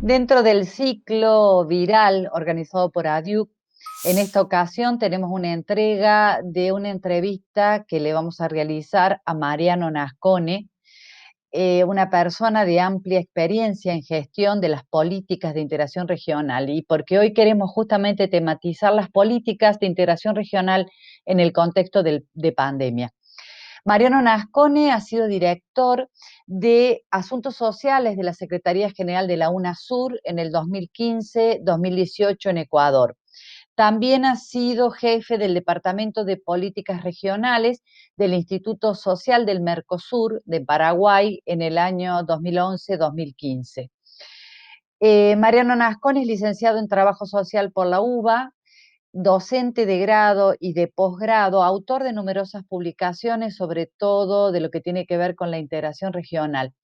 Dentro del ciclo viral organizado por ADIUC, en esta ocasión tenemos una entrega de una entrevista que le vamos a realizar a Mariano Nascone, una persona de amplia experiencia en gestión de las políticas de integración regional, y porque hoy queremos justamente tematizar las políticas de integración regional en el contexto de pandemia. Mariano Nascone ha sido director de Asuntos Sociales de la Secretaría General de la UNASUR en el 2015-2018 en Ecuador. También ha sido jefe del Departamento de Políticas Regionales del Instituto Social del Mercosur de Paraguay en el año 2011-2015. Mariano Nascone es licenciado en Trabajo Social por la UBA, docente de grado y de posgrado, autor de numerosas publicaciones, sobre todo de lo que tiene que ver con la integración regional.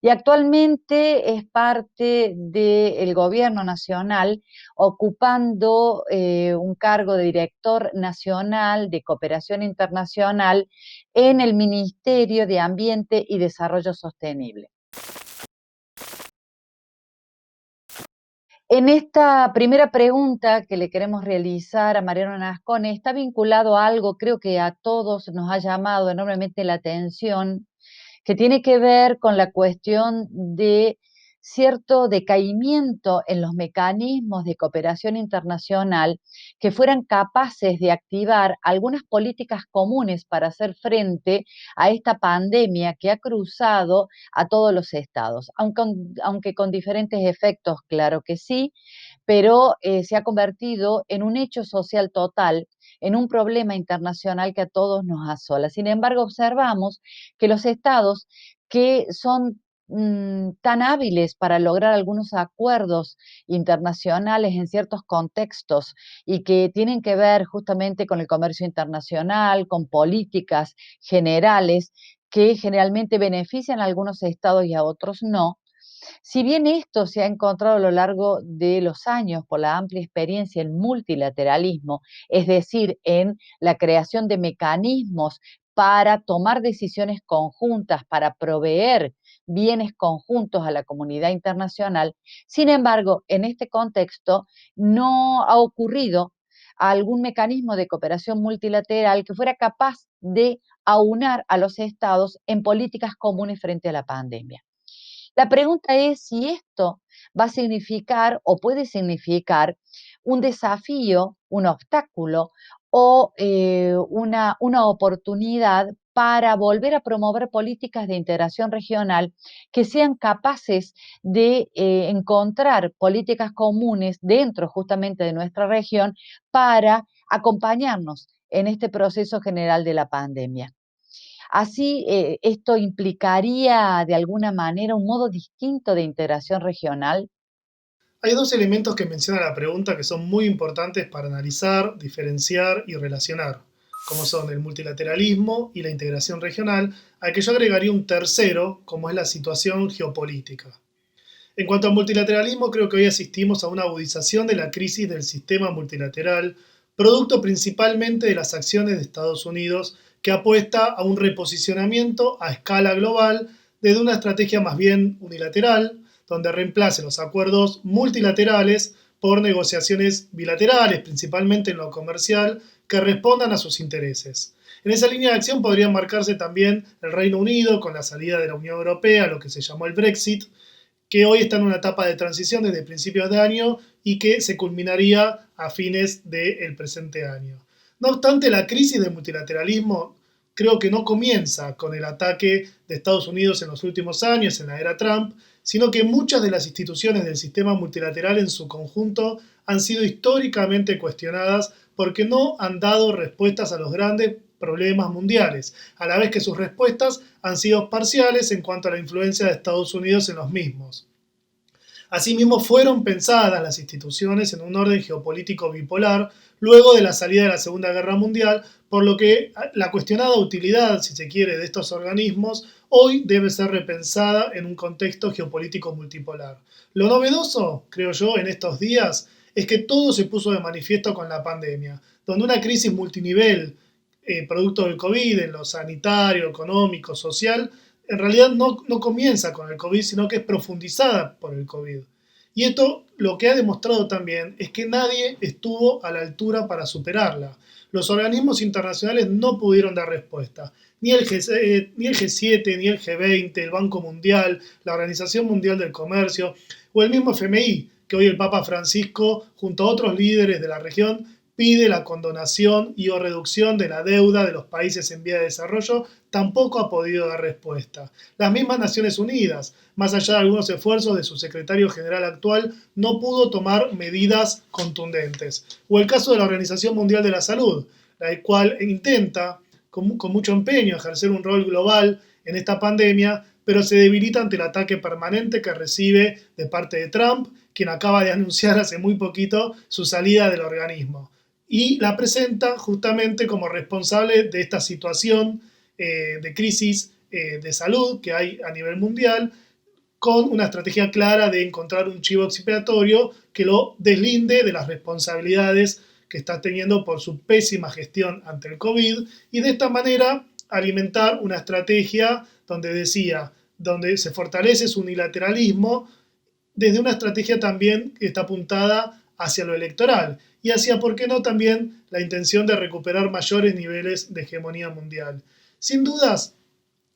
Y actualmente es parte del gobierno nacional, ocupando un cargo de director nacional de cooperación internacional en el Ministerio de Ambiente y Desarrollo Sostenible. En esta primera pregunta que le queremos realizar a Mariano Nascone, está vinculado a algo, creo que a todos nos ha llamado enormemente la atención, que tiene que ver con la cuestión de cierto decaimiento en los mecanismos de cooperación internacional que fueran capaces de activar algunas políticas comunes para hacer frente a esta pandemia que ha cruzado a todos los estados, aunque con diferentes efectos, claro que sí, pero se ha convertido en un hecho social total, en un problema internacional que a todos nos asola. Sin embargo, observamos que los estados que son tan hábiles para lograr algunos acuerdos internacionales en ciertos contextos y que tienen que ver justamente con el comercio internacional, con políticas generales que generalmente benefician a algunos estados y a otros no. Si bien esto se ha encontrado a lo largo de los años por la amplia experiencia en multilateralismo, es decir, en la creación de mecanismos para tomar decisiones conjuntas, para proveer bienes conjuntos a la comunidad internacional, sin embargo, en este contexto no ha ocurrido algún mecanismo de cooperación multilateral que fuera capaz de aunar a los estados en políticas comunes frente a la pandemia. La pregunta es si esto va a significar o puede significar un desafío, un obstáculo o una oportunidad para volver a promover políticas de integración regional que sean capaces de encontrar políticas comunes dentro justamente de nuestra región para acompañarnos en este proceso general de la pandemia. Así, esto implicaría de alguna manera un modo distinto de integración regional. Hay dos elementos que menciona la pregunta que son muy importantes para analizar, diferenciar y relacionar, como son el multilateralismo y la integración regional, al que yo agregaría un tercero, como es la situación geopolítica. En cuanto al multilateralismo, creo que hoy asistimos a una agudización de la crisis del sistema multilateral, producto principalmente de las acciones de Estados Unidos, que apuesta a un reposicionamiento a escala global desde una estrategia más bien unilateral, donde reemplace los acuerdos multilaterales por negociaciones bilaterales, principalmente en lo comercial, que respondan a sus intereses. En esa línea de acción podría marcarse también el Reino Unido con la salida de la Unión Europea, lo que se llamó el Brexit, que hoy está en una etapa de transición desde principios de año y que se culminaría a fines del presente año. No obstante, la crisis del multilateralismo creo que no comienza con el ataque de Estados Unidos en los últimos años, en la era Trump, sino que muchas de las instituciones del sistema multilateral en su conjunto han sido históricamente cuestionadas porque no han dado respuestas a los grandes problemas mundiales, a la vez que sus respuestas han sido parciales en cuanto a la influencia de Estados Unidos en los mismos. Asimismo, fueron pensadas las instituciones en un orden geopolítico bipolar luego de la salida de la Segunda Guerra Mundial, por lo que la cuestionada utilidad, si se quiere, de estos organismos hoy debe ser repensada en un contexto geopolítico multipolar. Lo novedoso, creo yo, en estos días es que todo se puso de manifiesto con la pandemia, donde una crisis multinivel, producto del COVID, en lo sanitario, económico, social, en realidad no comienza con el COVID, sino que es profundizada por el COVID. Y esto lo que ha demostrado también es que nadie estuvo a la altura para superarla. Los organismos internacionales no pudieron dar respuesta. Ni el G7, ni el G20, el Banco Mundial, la Organización Mundial del Comercio o el mismo FMI, que hoy el Papa Francisco, junto a otros líderes de la región, pide la condonación y o reducción de la deuda de los países en vía de desarrollo, tampoco ha podido dar respuesta. Las mismas Naciones Unidas, más allá de algunos esfuerzos de su secretario general actual, no pudo tomar medidas contundentes. O el caso de la Organización Mundial de la Salud, la cual intenta con mucho empeño ejercer un rol global en esta pandemia, pero se debilita ante el ataque permanente que recibe de parte de Trump, quien acaba de anunciar hace muy poquito su salida del organismo. Y la presenta justamente como responsable de esta situación de crisis de salud que hay a nivel mundial, con una estrategia clara de encontrar un chivo expiatorio que lo deslinde de las responsabilidades que está teniendo por su pésima gestión ante el COVID y de esta manera alimentar una estrategia donde decía, donde se fortalece su unilateralismo desde una estrategia también que está apuntada hacia lo electoral y hacia, ¿por qué no?, también la intención de recuperar mayores niveles de hegemonía mundial. Sin dudas,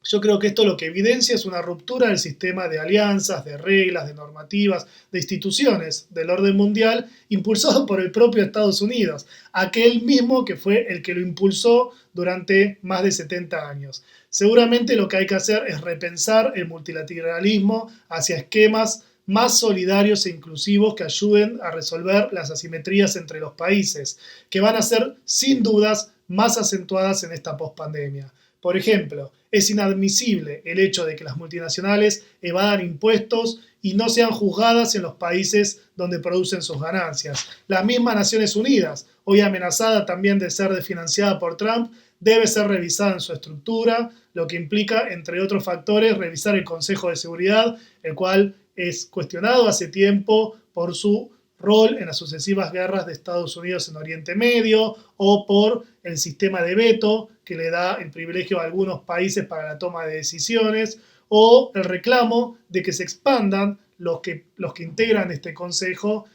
yo creo que esto lo que evidencia es una ruptura del sistema de alianzas, de reglas, de normativas, de instituciones del orden mundial, impulsado por el propio Estados Unidos, aquel mismo que fue el que lo impulsó durante más de 70 años. Seguramente lo que hay que hacer es repensar el multilateralismo hacia esquemas más solidarios e inclusivos que ayuden a resolver las asimetrías entre los países, que van a ser sin dudas más acentuadas en esta pospandemia. Por ejemplo, es inadmisible el hecho de que las multinacionales evadan impuestos y no sean juzgadas en los países donde producen sus ganancias. La misma Naciones Unidas, hoy amenazada también de ser desfinanciada por Trump, debe ser revisada en su estructura, lo que implica, entre otros factores, revisar el Consejo de Seguridad, el cual es cuestionado hace tiempo por su rol en las sucesivas guerras de Estados Unidos en Oriente Medio o por el sistema de veto que le da el privilegio a algunos países para la toma de decisiones o el reclamo de que se expandan los que integran este consejo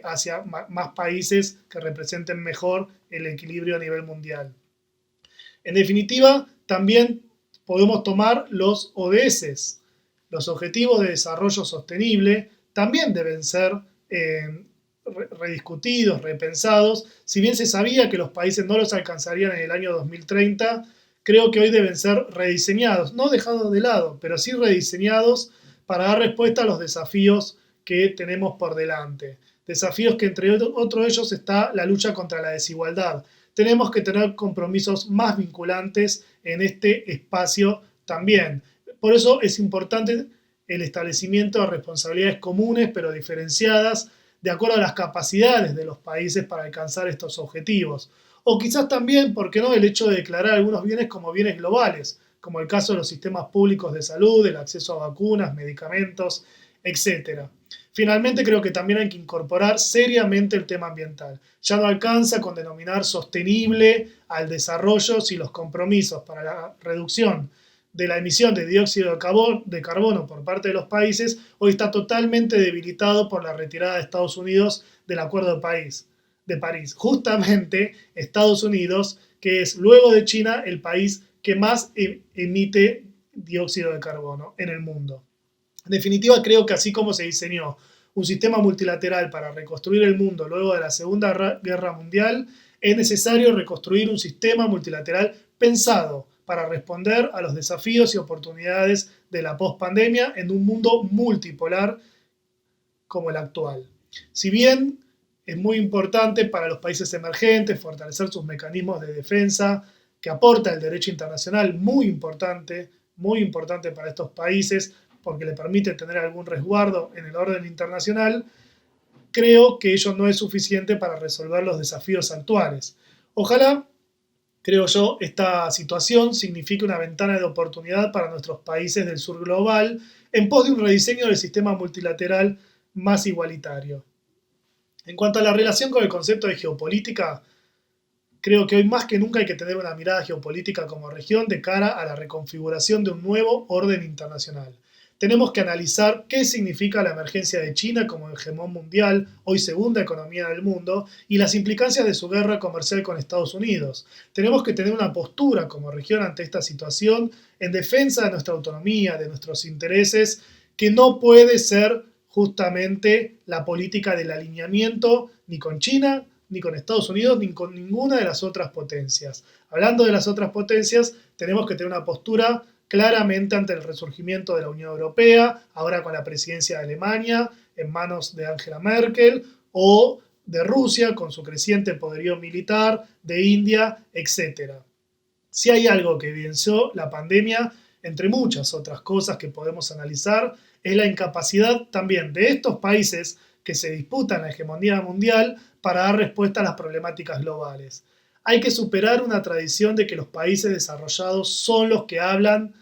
hacia más países que representen mejor el equilibrio a nivel mundial. En definitiva, también podemos tomar los ODS, los Objetivos de Desarrollo Sostenible, también deben ser rediscutidos, repensados. Si bien se sabía que los países no los alcanzarían en el año 2030, creo que hoy deben ser rediseñados, no dejados de lado, pero sí rediseñados para dar respuesta a los desafíos que tenemos por delante. Desafíos que entre otros de ellos está la lucha contra la desigualdad. Tenemos que tener compromisos más vinculantes en este espacio también. Por eso es importante el establecimiento de responsabilidades comunes pero diferenciadas de acuerdo a las capacidades de los países para alcanzar estos objetivos. O quizás también, ¿por qué no?, el hecho de declarar algunos bienes como bienes globales, como el caso de los sistemas públicos de salud, el acceso a vacunas, medicamentos, etc. Finalmente, creo que también hay que incorporar seriamente el tema ambiental. Ya no alcanza con denominar sostenible al desarrollo si los compromisos para la reducción de la emisión de dióxido de carbono por parte de los países hoy está totalmente debilitado por la retirada de Estados Unidos del Acuerdo de París. Justamente Estados Unidos, que es luego de China el país que más emite dióxido de carbono en el mundo. En definitiva, creo que así como se diseñó un sistema multilateral para reconstruir el mundo luego de la Segunda Guerra Mundial, es necesario reconstruir un sistema multilateral pensado para responder a los desafíos y oportunidades de la pospandemia en un mundo multipolar como el actual. Si bien es muy importante para los países emergentes fortalecer sus mecanismos de defensa que aporta el derecho internacional, muy importante para estos países porque le permite tener algún resguardo en el orden internacional, creo que ello no es suficiente para resolver los desafíos actuales. Ojalá, creo yo, esta situación significa una ventana de oportunidad para nuestros países del sur global en pos de un rediseño del sistema multilateral más igualitario. En cuanto a la relación con el concepto de geopolítica, creo que hoy más que nunca hay que tener una mirada geopolítica como región de cara a la reconfiguración de un nuevo orden internacional. Tenemos que analizar qué significa la emergencia de China como hegemón mundial, hoy segunda economía del mundo, y las implicancias de su guerra comercial con Estados Unidos. Tenemos que tener una postura como región ante esta situación en defensa de nuestra autonomía, de nuestros intereses, que no puede ser justamente la política del alineamiento ni con China, ni con Estados Unidos, ni con ninguna de las otras potencias. Hablando de las otras potencias, tenemos que tener una postura claramente ante el resurgimiento de la Unión Europea, ahora con la presidencia de Alemania en manos de Angela Merkel, o de Rusia con su creciente poderío militar, de India, etc. Si hay algo que evidenció la pandemia, entre muchas otras cosas que podemos analizar, es la incapacidad también de estos países que se disputan la hegemonía mundial para dar respuesta a las problemáticas globales. Hay que superar una tradición de que los países desarrollados son los que hablan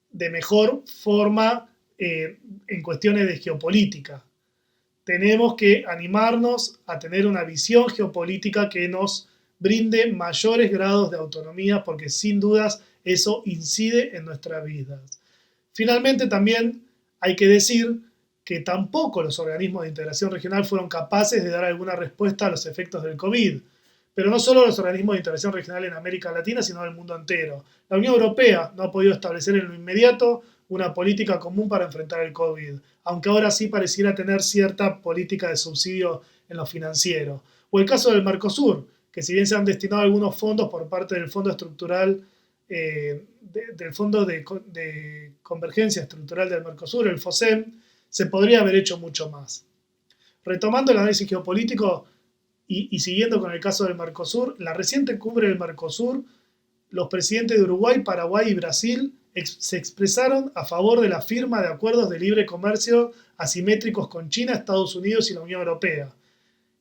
de mejor forma en cuestiones de geopolítica. Tenemos que animarnos a tener una visión geopolítica que nos brinde mayores grados de autonomía, porque sin dudas eso incide en nuestras vidas. Finalmente, también hay que decir que tampoco los organismos de integración regional fueron capaces de dar alguna respuesta a los efectos del COVID. Pero no solo los organismos de integración regional en América Latina, sino en el mundo entero. La Unión Europea no ha podido establecer en lo inmediato una política común para enfrentar el COVID, aunque ahora sí pareciera tener cierta política de subsidio en lo financiero. O el caso del Mercosur, que si bien se han destinado algunos fondos por parte del Fondo Estructural, del Fondo de Convergencia Estructural del Mercosur, el FOSEM, se podría haber hecho mucho más. Retomando el análisis geopolítico y siguiendo con el caso del Mercosur, la reciente cumbre del Mercosur, los presidentes de Uruguay, Paraguay y Brasil se expresaron a favor de la firma de acuerdos de libre comercio asimétricos con China, Estados Unidos y la Unión Europea.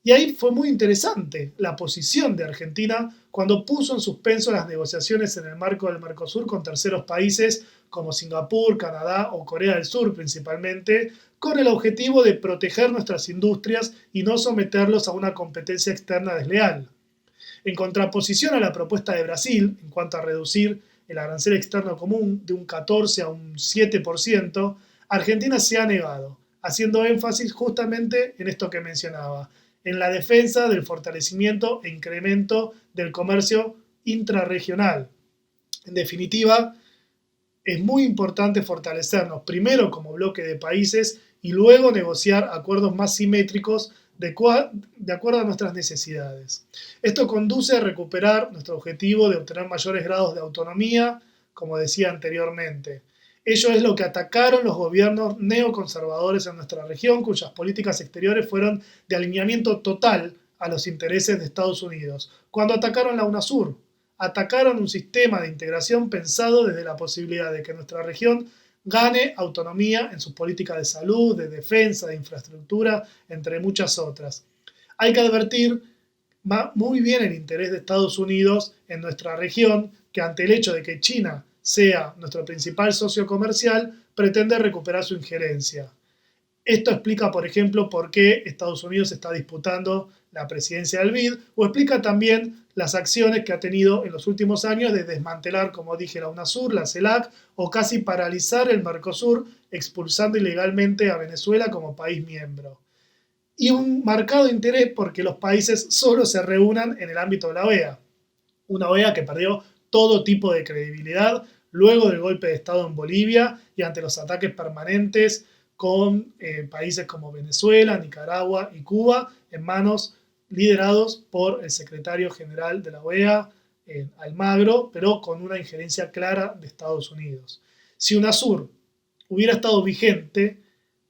Y ahí fue muy interesante la posición de Argentina cuando puso en suspenso las negociaciones en el marco del Mercosur con terceros países como Singapur, Canadá o Corea del Sur principalmente, con el objetivo de proteger nuestras industrias y no someterlos a una competencia externa desleal. En contraposición a la propuesta de Brasil en cuanto a reducir el arancel externo común de un 14 a un 7%, Argentina se ha negado, haciendo énfasis justamente en esto que mencionaba, en la defensa del fortalecimiento e incremento del comercio intrarregional. En definitiva, es muy importante fortalecernos primero como bloque de países y luego negociar acuerdos más simétricos de acuerdo a nuestras necesidades. Esto conduce a recuperar nuestro objetivo de obtener mayores grados de autonomía, como decía anteriormente. Ello es lo que atacaron los gobiernos neoconservadores en nuestra región, cuyas políticas exteriores fueron de alineamiento total a los intereses de Estados Unidos, cuando atacaron la UNASUR. Atacaron un sistema de integración pensado desde la posibilidad de que nuestra región gane autonomía en sus políticas de salud, de defensa, de infraestructura, entre muchas otras. Hay que advertir muy bien el interés de Estados Unidos en nuestra región, que ante el hecho de que China sea nuestro principal socio comercial, pretende recuperar su injerencia. Esto explica, por ejemplo, por qué Estados Unidos está disputando la presidencia del BID, o explica también las acciones que ha tenido en los últimos años de desmantelar, como dije, la UNASUR, la CELAC, o casi paralizar el Mercosur, expulsando ilegalmente a Venezuela como país miembro. Y un marcado interés porque los países solo se reúnan en el ámbito de la OEA. Una OEA que perdió todo tipo de credibilidad luego del golpe de Estado en Bolivia y ante los ataques permanentes con países como Venezuela, Nicaragua y Cuba en manos liderados por el secretario general de la OEA, Almagro, pero con una injerencia clara de Estados Unidos. Si UNASUR hubiera estado vigente,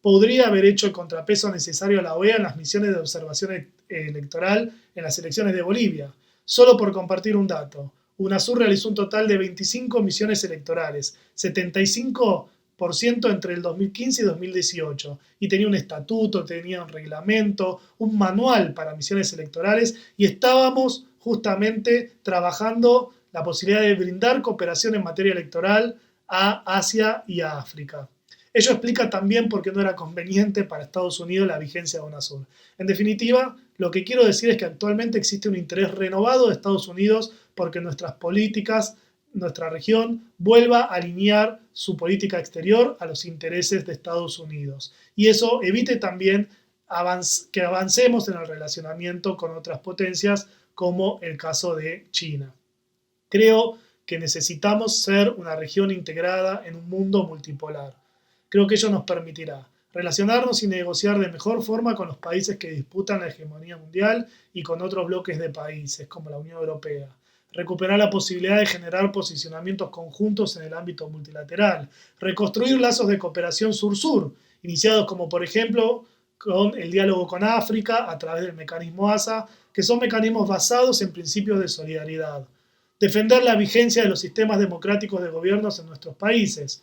podría haber hecho el contrapeso necesario a la OEA en las misiones de observación electoral en las elecciones de Bolivia. Solo por compartir un dato, UNASUR realizó un total de 25 misiones electorales, 75% entre el 2015 y 2018, y tenía un estatuto, tenía un reglamento, un manual para misiones electorales, y estábamos justamente trabajando la posibilidad de brindar cooperación en materia electoral a Asia y a África. Ello explica también por qué no era conveniente para Estados Unidos la vigencia de UNASUR. En definitiva, lo que quiero decir es que actualmente existe un interés renovado de Estados Unidos porque nuestras políticas nuestra región vuelva a alinear su política exterior a los intereses de Estados Unidos. Y eso evite también que avancemos en el relacionamiento con otras potencias, como el caso de China. Creo que necesitamos ser una región integrada en un mundo multipolar. Creo que ello nos permitirá relacionarnos y negociar de mejor forma con los países que disputan la hegemonía mundial y con otros bloques de países, como la Unión Europea. Recuperar la posibilidad de generar posicionamientos conjuntos en el ámbito multilateral. Reconstruir lazos de cooperación sur-sur, iniciados como por ejemplo con el diálogo con África a través del mecanismo ASA, que son mecanismos basados en principios de solidaridad. Defender la vigencia de los sistemas democráticos de gobiernos en nuestros países.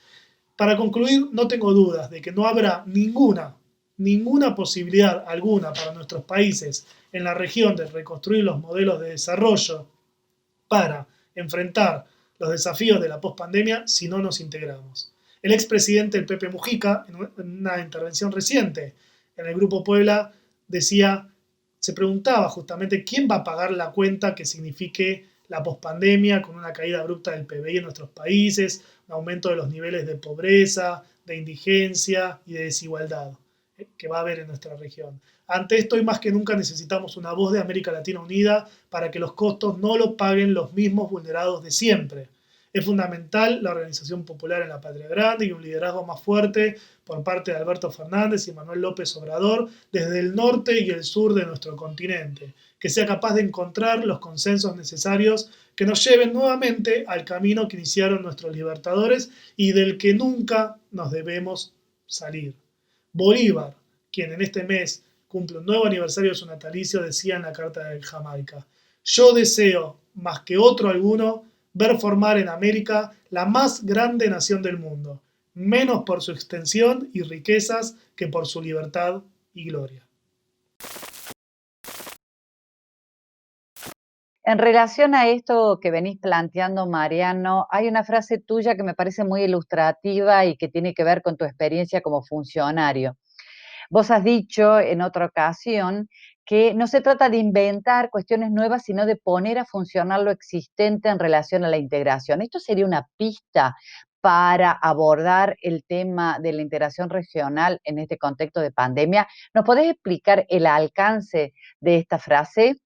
Para concluir, no tengo dudas de que no habrá ninguna posibilidad alguna para nuestros países en la región de reconstruir los modelos de desarrollo para enfrentar los desafíos de la pospandemia si no nos integramos. El expresidente del Pepe Mujica, en una intervención reciente en el Grupo Puebla, se preguntaba justamente quién va a pagar la cuenta que signifique la pospandemia con una caída abrupta del PBI en nuestros países, un aumento de los niveles de pobreza, de indigencia y de desigualdad que va a haber en nuestra región. Ante esto, y más que nunca, necesitamos una voz de América Latina unida para que los costos no lo paguen los mismos vulnerados de siempre. Es fundamental la organización popular en la patria grande y un liderazgo más fuerte por parte de Alberto Fernández y Manuel López Obrador desde el norte y el sur de nuestro continente, que sea capaz de encontrar los consensos necesarios que nos lleven nuevamente al camino que iniciaron nuestros libertadores y del que nunca nos debemos salir. Bolívar, quien en este mes cumple un nuevo aniversario de su natalicio, decía en la Carta de Jamaica: yo deseo, más que otro alguno, ver formar en América la más grande nación del mundo, menos por su extensión y riquezas que por su libertad y gloria. En relación a esto que venís planteando, Mariano, hay una frase tuya que me parece muy ilustrativa y que tiene que ver con tu experiencia como funcionario. Vos has dicho en otra ocasión que no se trata de inventar cuestiones nuevas, sino de poner a funcionar lo existente en relación a la integración. ¿Esto sería una pista para abordar el tema de la integración regional en este contexto de pandemia? ¿Nos podés explicar el alcance de esta frase?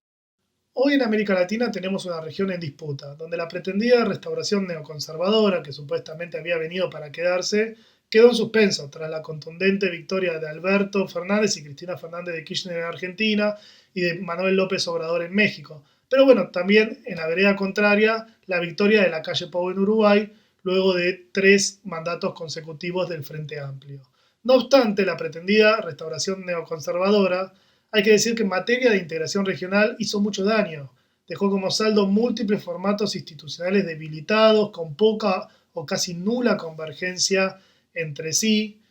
Hoy en América Latina tenemos una región en disputa, donde la pretendida restauración neoconservadora, que supuestamente había venido para quedarse, quedó en suspenso tras la contundente victoria de Alberto Fernández y Cristina Fernández de Kirchner en Argentina y de Manuel López Obrador en México. Pero bueno, también en la vereda contraria, la victoria de la calle Pou en Uruguay, luego de 3 mandatos consecutivos del Frente Amplio. No obstante, la pretendida restauración neoconservadora, hay que decir que en materia de integración regional hizo mucho daño. Dejó como saldo múltiples formatos institucionales debilitados, con poca o casi nula convergencia entre sí.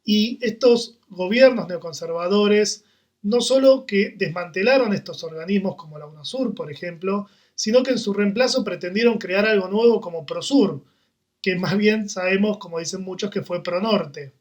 Y estos gobiernos neoconservadores no solo que desmantelaron estos organismos como la UNASUR, por ejemplo, sino que en su reemplazo pretendieron crear algo nuevo como PROSUR, que más bien sabemos, como dicen muchos, que fue PRONORTE.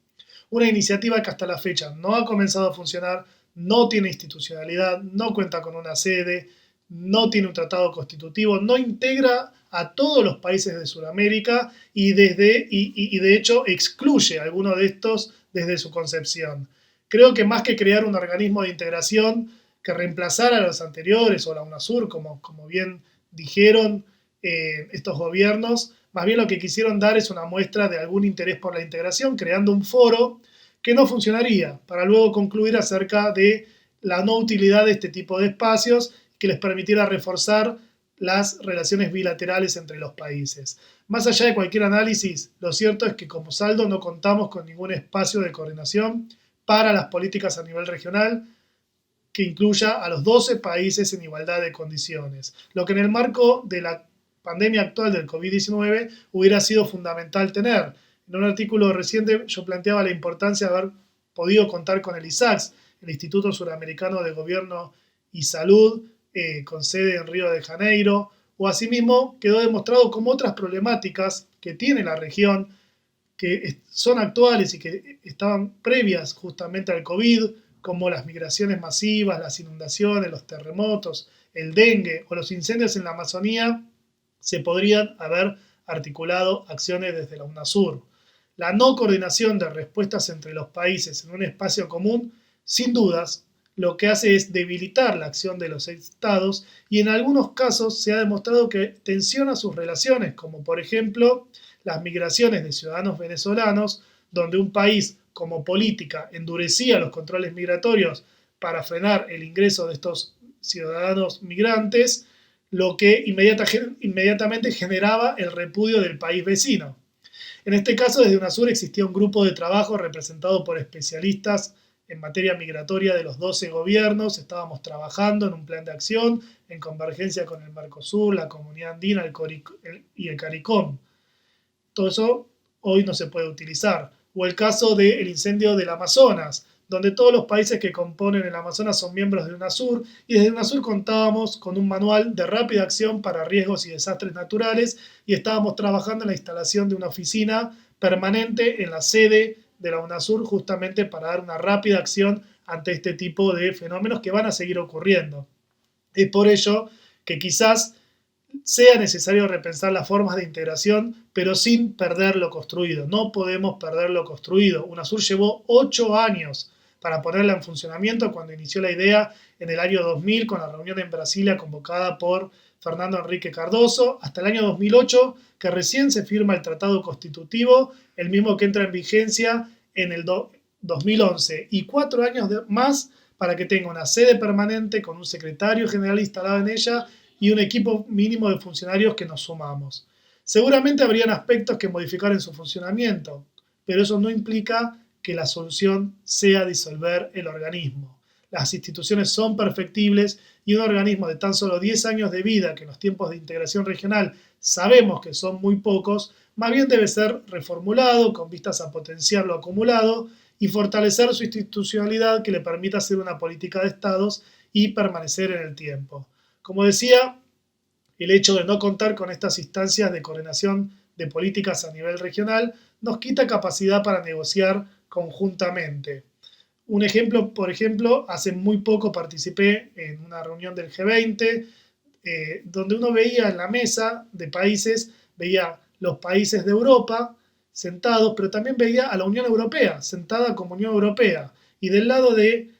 Una iniciativa que hasta la fecha no ha comenzado a funcionar, no tiene institucionalidad, no cuenta con una sede, no tiene un tratado constitutivo, no integra a todos los países de Sudamérica y de hecho excluye a algunos de estos desde su concepción. Creo que más que crear un organismo de integración que reemplazara a los anteriores o la UNASUR, como bien dijeron estos gobiernos, más bien lo que quisieron dar es una muestra de algún interés por la integración, creando un foro que no funcionaría, para luego concluir acerca de la no utilidad de este tipo de espacios que les permitiera reforzar las relaciones bilaterales entre los países. Más allá de cualquier análisis, lo cierto es que como saldo no contamos con ningún espacio de coordinación para las políticas a nivel regional que incluya a los 12 países en igualdad de condiciones, lo que en el marco de la pandemia actual del COVID-19 hubiera sido fundamental tener. En un artículo reciente yo planteaba la importancia de haber podido contar con el ISACS, el Instituto Suramericano de Gobierno y Salud, con sede en Río de Janeiro, o asimismo quedó demostrado cómo otras problemáticas que tiene la región, que son actuales y que estaban previas justamente al COVID, como las migraciones masivas, las inundaciones, los terremotos, el dengue o los incendios en la Amazonía, se podrían haber articulado acciones desde la UNASUR. La no coordinación de respuestas entre los países en un espacio común, sin dudas, lo que hace es debilitar la acción de los estados y en algunos casos se ha demostrado que tensiona sus relaciones, como por ejemplo las migraciones de ciudadanos venezolanos, donde un país como política endurecía los controles migratorios para frenar el ingreso de estos ciudadanos migrantes, lo que inmediatamente generaba el repudio del país vecino. En este caso, desde UNASUR existía un grupo de trabajo representado por especialistas en materia migratoria de los 12 gobiernos. Estábamos trabajando en un plan de acción en convergencia con el Mercosur, la Comunidad Andina y el CARICOM. Todo eso hoy no se puede utilizar. O el caso del incendio del Amazonas, donde todos los países que componen el Amazonas son miembros de UNASUR, y desde UNASUR contábamos con un manual de rápida acción para riesgos y desastres naturales, y estábamos trabajando en la instalación de una oficina permanente en la sede de la UNASUR justamente para dar una rápida acción ante este tipo de fenómenos que van a seguir ocurriendo. Es por ello que quizás sea necesario repensar las formas de integración, pero sin perder lo construido. No podemos perder lo construido. UNASUR llevó 8 años para ponerla en funcionamiento cuando inició la idea en el año 2000 con la reunión en Brasilia convocada por Fernando Henrique Cardoso, hasta el año 2008 que recién se firma el Tratado Constitutivo, el mismo que entra en vigencia en el 2011, y 4 años más para que tenga una sede permanente con un secretario general instalado en ella y un equipo mínimo de funcionarios que nos sumamos. Seguramente habrían aspectos que modificar en su funcionamiento, pero eso no implica que la solución sea disolver el organismo. Las instituciones son perfectibles y un organismo de tan solo 10 años de vida, que en los tiempos de integración regional sabemos que son muy pocos, más bien debe ser reformulado con vistas a potenciar lo acumulado y fortalecer su institucionalidad que le permita hacer una política de estados y permanecer en el tiempo. Como decía, el hecho de no contar con estas instancias de coordinación de políticas a nivel regional nos quita capacidad para negociar conjuntamente. Un ejemplo, por ejemplo, hace muy poco participé en una reunión del G20, donde uno veía en la mesa de países, veía los países de Europa sentados, pero también veía a la Unión Europea, sentada como Unión Europea. Y del lado de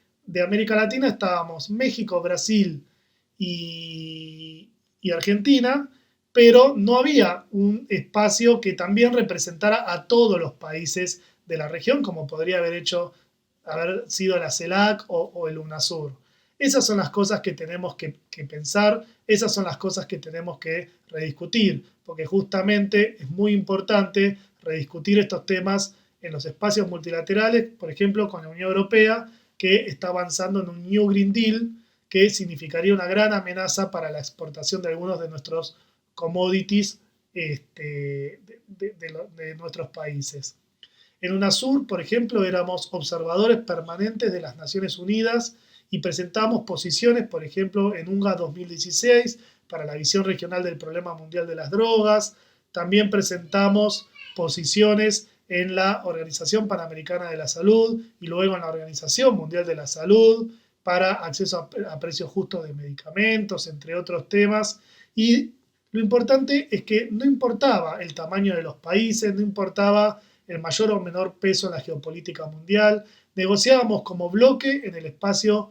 América Latina estábamos México, Brasil y Argentina, pero no había un espacio que también representara a todos los países de la región, como podría haber sido la CELAC o el UNASUR. Esas son las cosas que tenemos que pensar, esas son las cosas que tenemos que rediscutir, porque justamente es muy importante rediscutir estos temas en los espacios multilaterales, por ejemplo, con la Unión Europea, que está avanzando en un New Green Deal, que significaría una gran amenaza para la exportación de algunos de nuestros commodities de nuestros países. En UNASUR, por ejemplo, éramos observadores permanentes de las Naciones Unidas y presentamos posiciones, por ejemplo, en UNGA 2016 para la visión regional del problema mundial de las drogas. También presentamos posiciones en la Organización Panamericana de la Salud y luego en la Organización Mundial de la Salud para acceso a precios justos de medicamentos, entre otros temas. Y lo importante es que no importaba el tamaño de los países, no importaba el mayor o menor peso en la geopolítica mundial, negociábamos como bloque en el espacio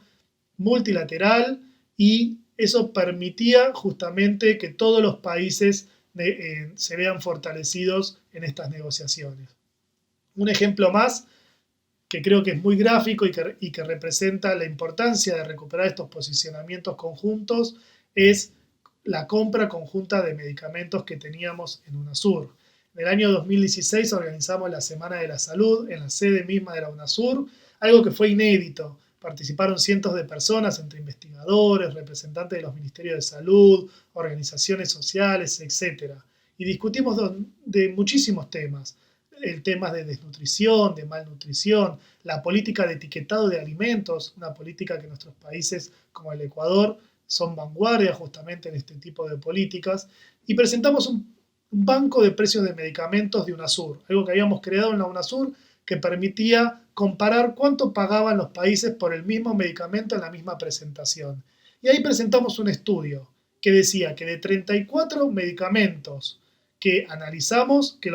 multilateral y eso permitía justamente que todos los países se vean fortalecidos en estas negociaciones. Un ejemplo más que creo que es muy gráfico y que representa la importancia de recuperar estos posicionamientos conjuntos es la compra conjunta de medicamentos que teníamos en UNASUR. En el año 2016 organizamos la Semana de la Salud en la sede misma de la UNASUR, algo que fue inédito. Participaron cientos de personas, entre investigadores, representantes de los ministerios de salud, organizaciones sociales, etc. Y discutimos de muchísimos temas. El tema de desnutrición, de malnutrición, la política de etiquetado de alimentos, una política que nuestros países como el Ecuador son vanguardia justamente en este tipo de políticas. Y presentamos un banco de precios de medicamentos de UNASUR, algo que habíamos creado en la UNASUR que permitía comparar cuánto pagaban los países por el mismo medicamento en la misma presentación. Y ahí presentamos un estudio que decía que de 34 medicamentos que analizamos que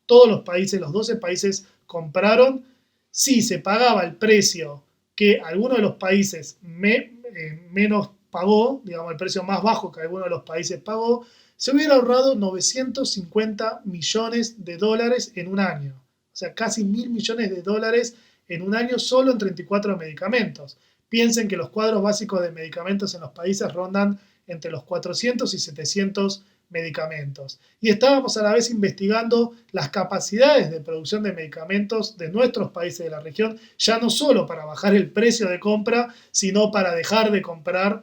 todos los países, los 12 países compraron, si se pagaba el precio que alguno de los países menos pagó, digamos el precio más bajo que alguno de los países pagó, se hubiera ahorrado 950 millones de dólares en un año. O sea, casi 1.000 millones de dólares en un año solo en 34 medicamentos. Piensen que los cuadros básicos de medicamentos en los países rondan entre los 400 y 700 medicamentos. Y estábamos a la vez investigando las capacidades de producción de medicamentos de nuestros países de la región, ya no solo para bajar el precio de compra, sino para dejar de comprar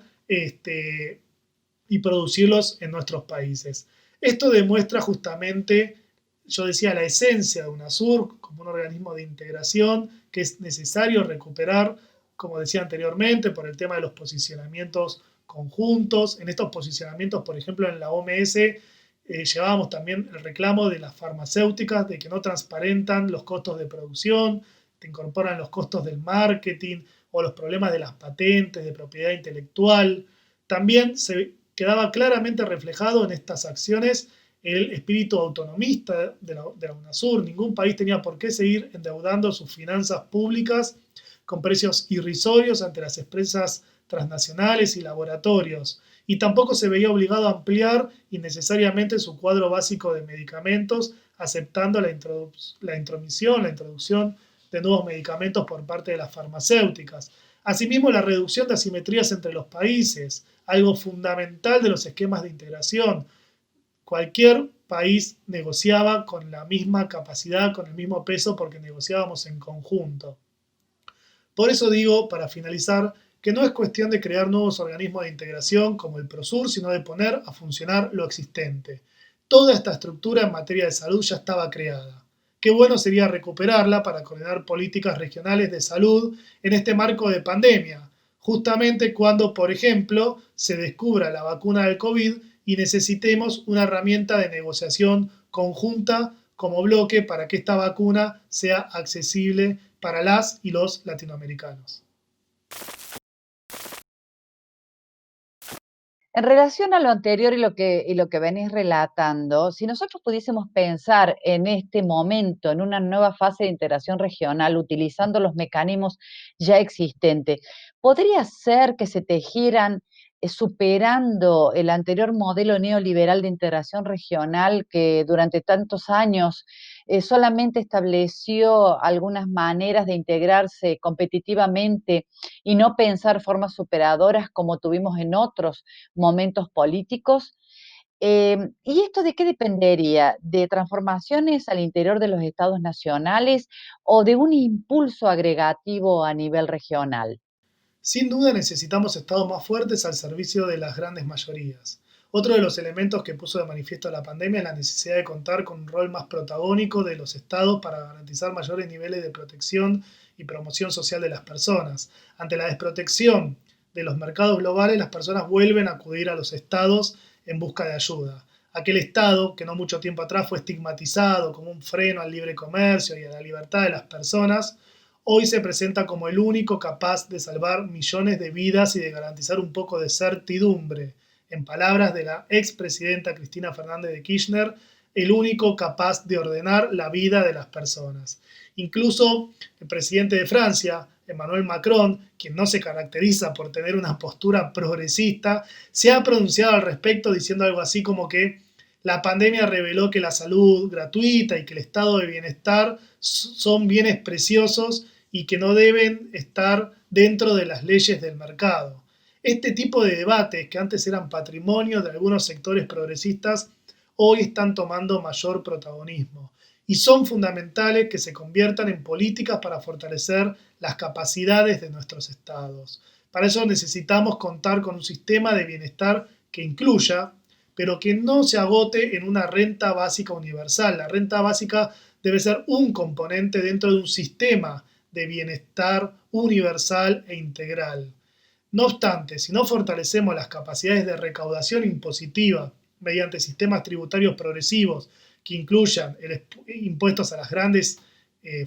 y producirlos en nuestros países. Esto demuestra justamente, yo decía, la esencia de UNASUR como un organismo de integración que es necesario recuperar, como decía anteriormente, por el tema de los posicionamientos conjuntos. En estos posicionamientos, por ejemplo, en la OMS, llevábamos también el reclamo de las farmacéuticas de que no transparentan los costos de producción, te incorporan los costos del marketing o los problemas de las patentes, de propiedad intelectual. También se quedaba claramente reflejado en estas acciones el espíritu autonomista de la UNASUR. Ningún país tenía por qué seguir endeudando sus finanzas públicas con precios irrisorios ante las empresas transnacionales y laboratorios. Y tampoco se veía obligado a ampliar innecesariamente su cuadro básico de medicamentos, aceptando la introducción de nuevos medicamentos por parte de las farmacéuticas. Asimismo, la reducción de asimetrías entre los países, algo fundamental de los esquemas de integración. Cualquier país negociaba con la misma capacidad, con el mismo peso, porque negociábamos en conjunto. Por eso digo, para finalizar, que no es cuestión de crear nuevos organismos de integración como el PROSUR, sino de poner a funcionar lo existente. Toda esta estructura en materia de salud ya estaba creada. Qué bueno sería recuperarla para coordinar políticas regionales de salud en este marco de pandemia, justamente cuando, por ejemplo, se descubra la vacuna del COVID y necesitemos una herramienta de negociación conjunta como bloque para que esta vacuna sea accesible para las y los latinoamericanos. En relación a lo anterior y lo que venís relatando, si nosotros pudiésemos pensar en este momento, en una nueva fase de integración regional, utilizando los mecanismos ya existentes, ¿podría ser que se tejieran superando el anterior modelo neoliberal de integración regional que durante tantos años solamente estableció algunas maneras de integrarse competitivamente y no pensar formas superadoras como tuvimos en otros momentos políticos? ¿Y esto de qué dependería? ¿De transformaciones al interior de los estados nacionales o de un impulso agregativo a nivel regional? Sin duda necesitamos estados más fuertes al servicio de las grandes mayorías. Otro de los elementos que puso de manifiesto la pandemia es la necesidad de contar con un rol más protagónico de los estados para garantizar mayores niveles de protección y promoción social de las personas. Ante la desprotección de los mercados globales, las personas vuelven a acudir a los estados en busca de ayuda. Aquel estado que no mucho tiempo atrás fue estigmatizado como un freno al libre comercio y a la libertad de las personas, hoy se presenta como el único capaz de salvar millones de vidas y de garantizar un poco de certidumbre. En palabras de la expresidenta Cristina Fernández de Kirchner, el único capaz de ordenar la vida de las personas. Incluso el presidente de Francia, Emmanuel Macron, quien no se caracteriza por tener una postura progresista, se ha pronunciado al respecto diciendo algo así como que la pandemia reveló que la salud gratuita y que el estado de bienestar son bienes preciosos y que no deben estar dentro de las leyes del mercado. Este tipo de debates, que antes eran patrimonio de algunos sectores progresistas, hoy están tomando mayor protagonismo y son fundamentales que se conviertan en políticas para fortalecer las capacidades de nuestros estados. Para eso necesitamos contar con un sistema de bienestar que incluya, pero que no se agote en una renta básica universal. La renta básica debe ser un componente dentro de un sistema de bienestar universal e integral. No obstante, si no fortalecemos las capacidades de recaudación impositiva mediante sistemas tributarios progresivos que incluyan impuestos a las grandes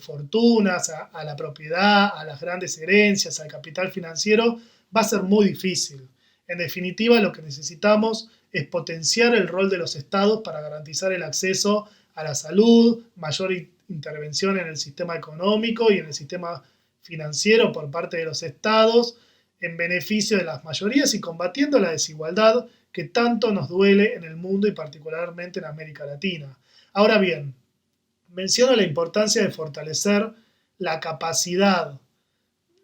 fortunas, a la propiedad, a las grandes herencias, al capital financiero, va a ser muy difícil. En definitiva, lo que necesitamos es potenciar el rol de los estados para garantizar el acceso a la salud, mayor intervención en el sistema económico y en el sistema financiero por parte de los estados, en beneficio de las mayorías y combatiendo la desigualdad que tanto nos duele en el mundo y particularmente en América Latina. Ahora bien, menciono la importancia de fortalecer la capacidad,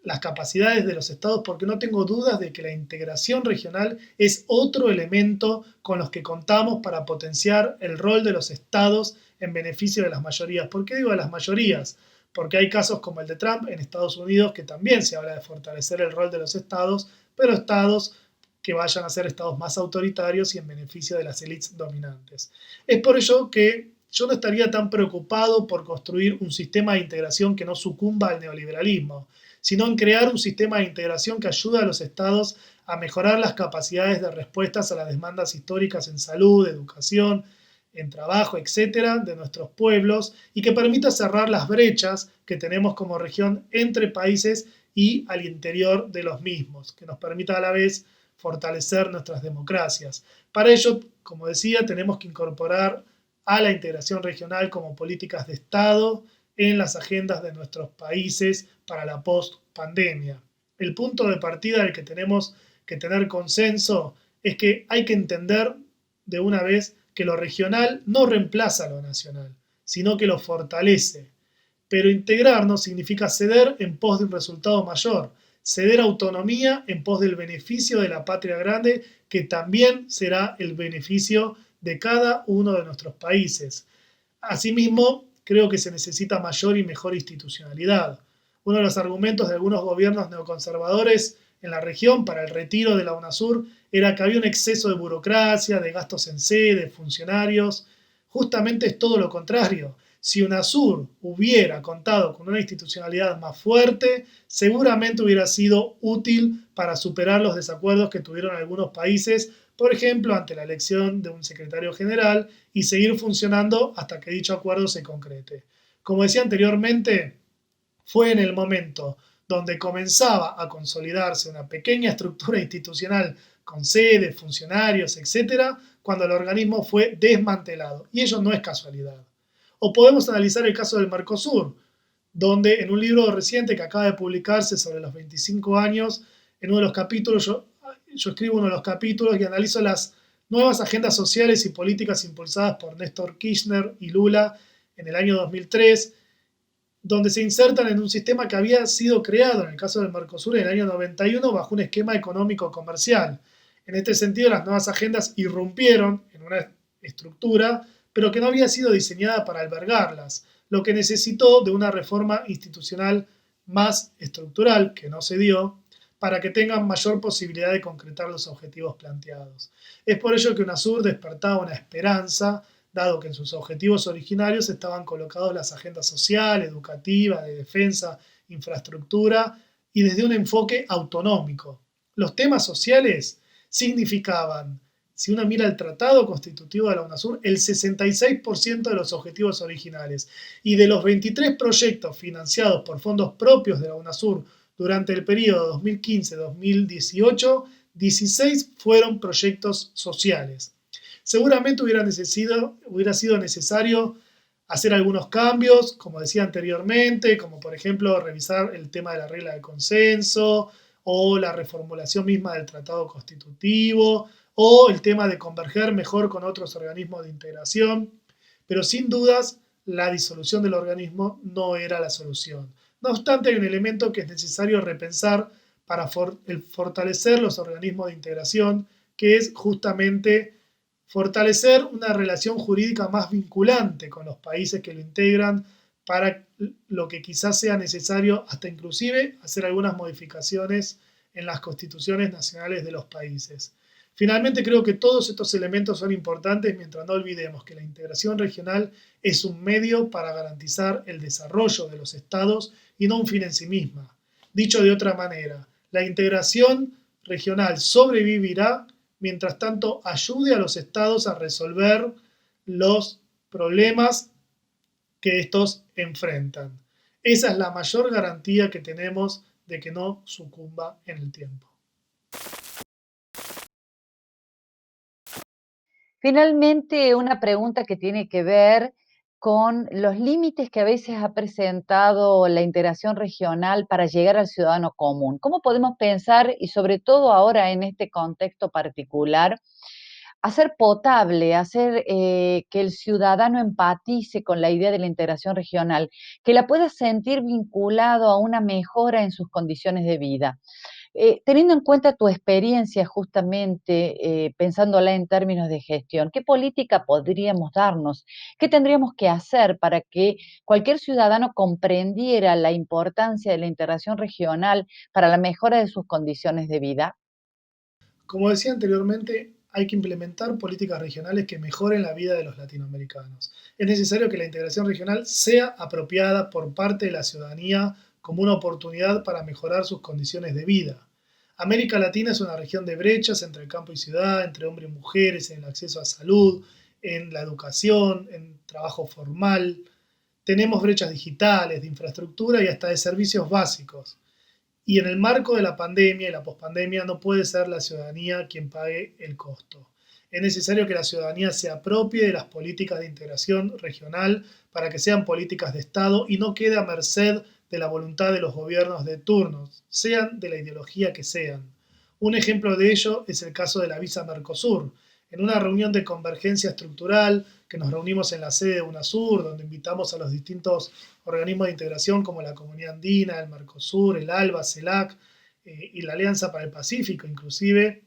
las capacidades de los estados porque no tengo dudas de que la integración regional es otro elemento con los que contamos para potenciar el rol de los estados en beneficio de las mayorías. ¿Por qué digo de las mayorías? Porque hay casos como el de Trump en Estados Unidos que también se habla de fortalecer el rol de los estados, pero estados que vayan a ser estados más autoritarios y en beneficio de las élites dominantes. Es por ello que yo no estaría tan preocupado por construir un sistema de integración que no sucumba al neoliberalismo, sino en crear un sistema de integración que ayude a los estados a mejorar las capacidades de respuestas a las demandas históricas en salud, educación, en trabajo, etcétera, de nuestros pueblos y que permita cerrar las brechas que tenemos como región entre países y al interior de los mismos, que nos permita a la vez fortalecer nuestras democracias. Para ello, como decía, tenemos que incorporar a la integración regional como políticas de Estado en las agendas de nuestros países para la post-pandemia. El punto de partida del que tenemos que tener consenso es que hay que entender de una vez que lo regional no reemplaza lo nacional, sino que lo fortalece. Pero integrarnos significa ceder en pos de un resultado mayor, ceder autonomía en pos del beneficio de la patria grande, que también será el beneficio de cada uno de nuestros países. Asimismo, creo que se necesita mayor y mejor institucionalidad. Uno de los argumentos de algunos gobiernos neoconservadores en la región para el retiro de la UNASUR era que había un exceso de burocracia, de gastos en sede, de funcionarios. Justamente es todo lo contrario. Si UNASUR hubiera contado con una institucionalidad más fuerte, seguramente hubiera sido útil para superar los desacuerdos que tuvieron algunos países, por ejemplo, ante la elección de un secretario general y seguir funcionando hasta que dicho acuerdo se concrete. Como decía anteriormente, fue en el momento donde comenzaba a consolidarse una pequeña estructura institucional con sede, funcionarios, etcétera, cuando el organismo fue desmantelado. Y ello no es casualidad. O podemos analizar el caso del Mercosur, donde en un libro reciente que acaba de publicarse sobre los 25 años, en uno de los capítulos, yo escribo uno de los capítulos y analizo las nuevas agendas sociales y políticas impulsadas por Néstor Kirchner y Lula en el año 2003, donde se insertan en un sistema que había sido creado, en el caso del Mercosur, en el año 91, bajo un esquema económico-comercial. En este sentido, las nuevas agendas irrumpieron en una estructura, pero que no había sido diseñada para albergarlas, lo que necesitó de una reforma institucional más estructural, que no se dio, para que tengan mayor posibilidad de concretar los objetivos planteados. Es por ello que UNASUR despertaba una esperanza, dado que en sus objetivos originarios estaban colocados las agendas social, educativa, de defensa, infraestructura y desde un enfoque autonómico. Los temas sociales significaban, si uno mira el tratado constitutivo de la UNASUR, el 66% de los objetivos originales. Y de los 23 proyectos financiados por fondos propios de la UNASUR durante el periodo 2015-2018, 16 fueron proyectos sociales. Seguramente hubiera sido necesario hacer algunos cambios, como decía anteriormente, como por ejemplo revisar el tema de la regla de consenso o la reformulación misma del tratado constitutivo o el tema de converger mejor con otros organismos de integración, pero sin dudas la disolución del organismo no era la solución. No obstante, hay un elemento que es necesario repensar para fortalecer los organismos de integración, que es justamente fortalecer una relación jurídica más vinculante con los países que lo integran, para lo que quizás sea necesario hasta inclusive hacer algunas modificaciones en las constituciones nacionales de los países. Finalmente, creo que todos estos elementos son importantes mientras no olvidemos que la integración regional es un medio para garantizar el desarrollo de los estados y no un fin en sí misma. Dicho de otra manera, la integración regional sobrevivirá mientras tanto ayude a los estados a resolver los problemas que estos enfrentan. Esa es la mayor garantía que tenemos de que no sucumba en el tiempo. Finalmente, una pregunta que tiene que ver con los límites que a veces ha presentado la integración regional para llegar al ciudadano común. ¿Cómo podemos pensar, y sobre todo ahora en este contexto particular, hacer potable, hacer que el ciudadano empatice con la idea de la integración regional, que la pueda sentir vinculado a una mejora en sus condiciones de vida? Teniendo en cuenta tu experiencia justamente, pensándola en términos de gestión, ¿qué política podríamos darnos? ¿Qué tendríamos que hacer para que cualquier ciudadano comprendiera la importancia de la integración regional para la mejora de sus condiciones de vida? Como decía anteriormente, hay que implementar políticas regionales que mejoren la vida de los latinoamericanos. Es necesario que la integración regional sea apropiada por parte de la ciudadanía como una oportunidad para mejorar sus condiciones de vida. América Latina es una región de brechas entre el campo y ciudad, entre hombres y mujeres, en el acceso a salud, en la educación, en trabajo formal. Tenemos brechas digitales, de infraestructura y hasta de servicios básicos. Y en el marco de la pandemia y la pospandemia no puede ser la ciudadanía quien pague el costo. Es necesario que la ciudadanía se apropie de las políticas de integración regional para que sean políticas de Estado y no quede a merced de la voluntad de los gobiernos de turno, sean de la ideología que sean. Un ejemplo de ello es el caso de la visa Mercosur. En una reunión de convergencia estructural que nos reunimos en la sede de UNASUR, donde invitamos a los distintos organismos de integración como la Comunidad Andina, el Mercosur, el ALBA, CELAC y la Alianza para el Pacífico, inclusive.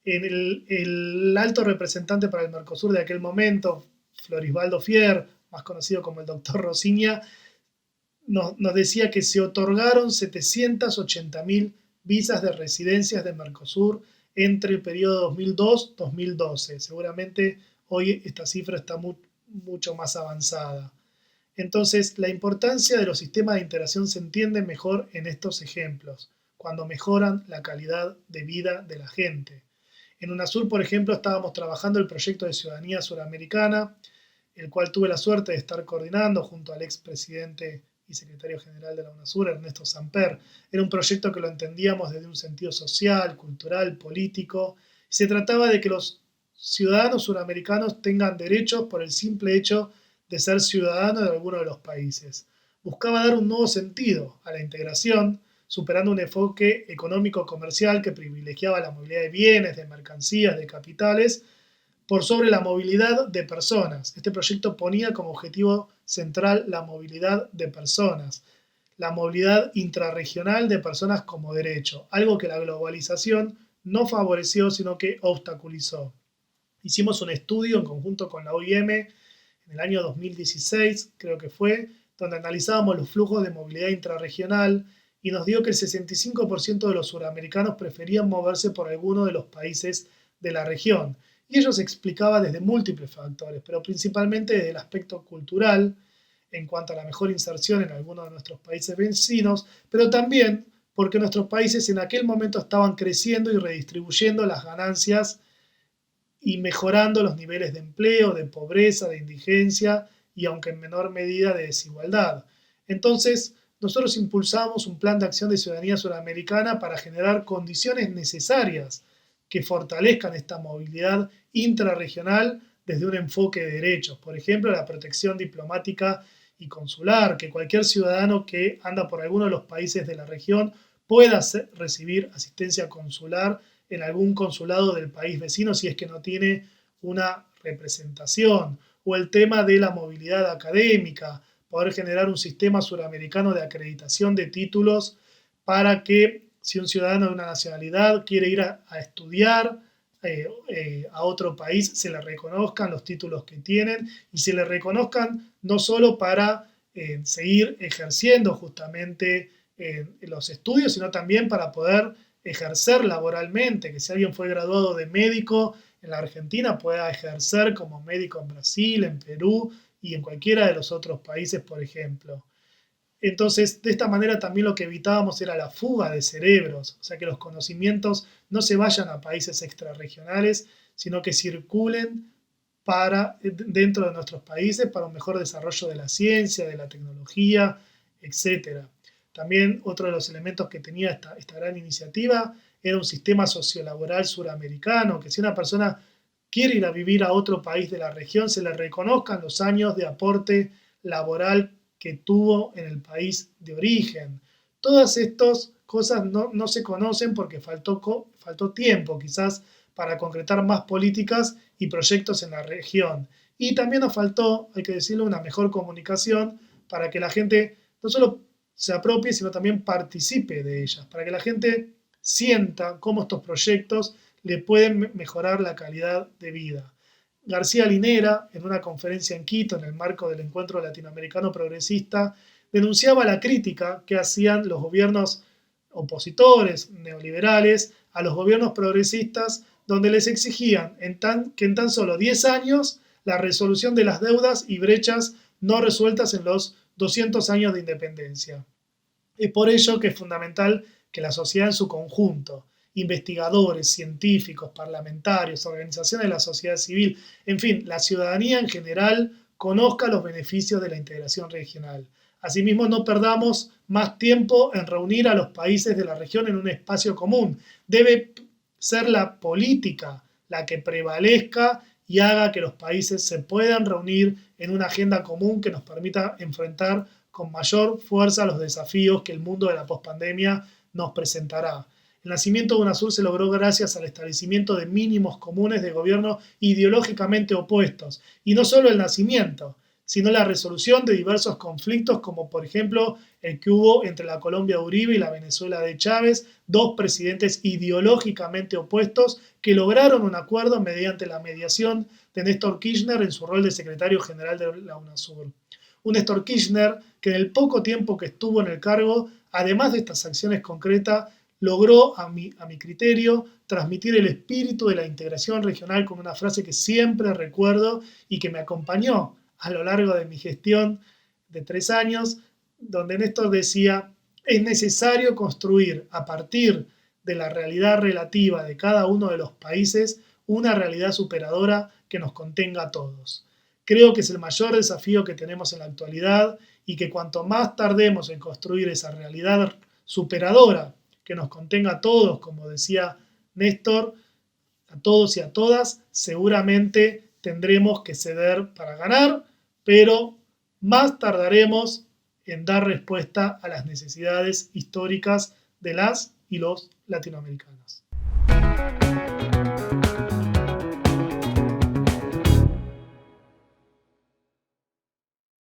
El alto representante para el Mercosur de aquel momento, Florisbaldo Fier, más conocido como el doctor Rosiña, nos decía que se otorgaron 780.000 visas de residencias de Mercosur entre el periodo 2002-2012. Seguramente hoy esta cifra está mucho más avanzada. Entonces, la importancia de los sistemas de integración se entiende mejor en estos ejemplos, cuando mejoran la calidad de vida de la gente. En UNASUR, por ejemplo, estábamos trabajando el proyecto de ciudadanía suramericana, el cual tuve la suerte de estar coordinando junto al expresidente y secretario general de la UNASUR, Ernesto Samper. Era un proyecto que lo entendíamos desde un sentido social, cultural, político. Se trataba de que los ciudadanos suramericanos tengan derechos por el simple hecho de ser ciudadanos de alguno de los países. Buscaba dar un nuevo sentido a la integración, superando un enfoque económico-comercial que privilegiaba la movilidad de bienes, de mercancías, de capitales, por sobre la movilidad de personas. Este proyecto ponía como objetivo central la movilidad de personas, la movilidad intrarregional de personas como derecho, algo que la globalización no favoreció, sino que obstaculizó. Hicimos un estudio en conjunto con la OIM en el año 2016, creo que fue, donde analizábamos los flujos de movilidad intrarregional y nos dio que el 65% de los suramericanos preferían moverse por alguno de los países de la región. Y ello se explicaba desde múltiples factores, pero principalmente desde el aspecto cultural, en cuanto a la mejor inserción en algunos de nuestros países vecinos, pero también porque nuestros países en aquel momento estaban creciendo y redistribuyendo las ganancias y mejorando los niveles de empleo, de pobreza, de indigencia y aunque en menor medida de desigualdad. Entonces, nosotros impulsamos un plan de acción de ciudadanía suramericana para generar condiciones necesarias que fortalezcan esta movilidad intrarregional desde un enfoque de derechos. Por ejemplo, la protección diplomática y consular, que cualquier ciudadano que anda por alguno de los países de la región pueda recibir asistencia consular en algún consulado del país vecino si es que no tiene una representación, o el tema de la movilidad académica, poder generar un sistema suramericano de acreditación de títulos para que si un ciudadano de una nacionalidad quiere ir a estudiar a otro país, se le reconozcan los títulos que tienen y se le reconozcan no solo para seguir ejerciendo justamente los estudios, sino también para poder ejercer laboralmente, que si alguien fue graduado de médico en la Argentina pueda ejercer como médico en Brasil, en Perú y en cualquiera de los otros países, por ejemplo. Entonces, de esta manera también lo que evitábamos era la fuga de cerebros, o sea, que los conocimientos no se vayan a países extrarregionales, sino que circulen dentro de nuestros países para un mejor desarrollo de la ciencia, de la tecnología, etcétera. También otro de los elementos que tenía esta gran iniciativa era un sistema sociolaboral suramericano, que si una persona quiere ir a vivir a otro país de la región, se le reconozcan los años de aporte laboral que tuvo en el país de origen. Todas estas cosas no se conocen porque faltó tiempo quizás para concretar más políticas y proyectos en la región. Y también nos faltó, hay que decirlo, una mejor comunicación para que la gente no solo se apropie, sino también participe de ellas, para que la gente sienta cómo estos proyectos le pueden mejorar la calidad de vida. García Linera, en una conferencia en Quito, en el marco del Encuentro Latinoamericano Progresista, denunciaba la crítica que hacían los gobiernos opositores neoliberales a los gobiernos progresistas, donde les exigían que en tan solo 10 años la resolución de las deudas y brechas no resueltas en los 200 años de independencia. Es por ello que es fundamental que la sociedad en su conjunto, investigadores, científicos, parlamentarios, organizaciones de la sociedad civil, en fin, la ciudadanía en general conozca los beneficios de la integración regional. Asimismo, no perdamos más tiempo en reunir a los países de la región en un espacio común. Debe ser la política la que prevalezca y haga que los países se puedan reunir en una agenda común que nos permita enfrentar con mayor fuerza los desafíos que el mundo de la pospandemia nos presentará. El nacimiento de UNASUR se logró gracias al establecimiento de mínimos comunes de gobierno ideológicamente opuestos, y no solo el nacimiento, sino la resolución de diversos conflictos, como por ejemplo el que hubo entre la Colombia de Uribe y la Venezuela de Chávez, dos presidentes ideológicamente opuestos que lograron un acuerdo mediante la mediación de Néstor Kirchner en su rol de secretario general de la UNASUR. Un Néstor Kirchner que en el poco tiempo que estuvo en el cargo, además de estas acciones concretas, logró, a mi criterio, transmitir el espíritu de la integración regional con una frase que siempre recuerdo y que me acompañó a lo largo de mi gestión de 3 años, donde Néstor decía: es necesario construir a partir de la realidad relativa de cada uno de los países una realidad superadora que nos contenga a todos. Creo que es el mayor desafío que tenemos en la actualidad y que cuanto más tardemos en construir esa realidad superadora que nos contenga a todos, como decía Néstor, a todos y a todas, seguramente tendremos que ceder para ganar, pero más tardaremos en dar respuesta a las necesidades históricas de las y los latinoamericanos.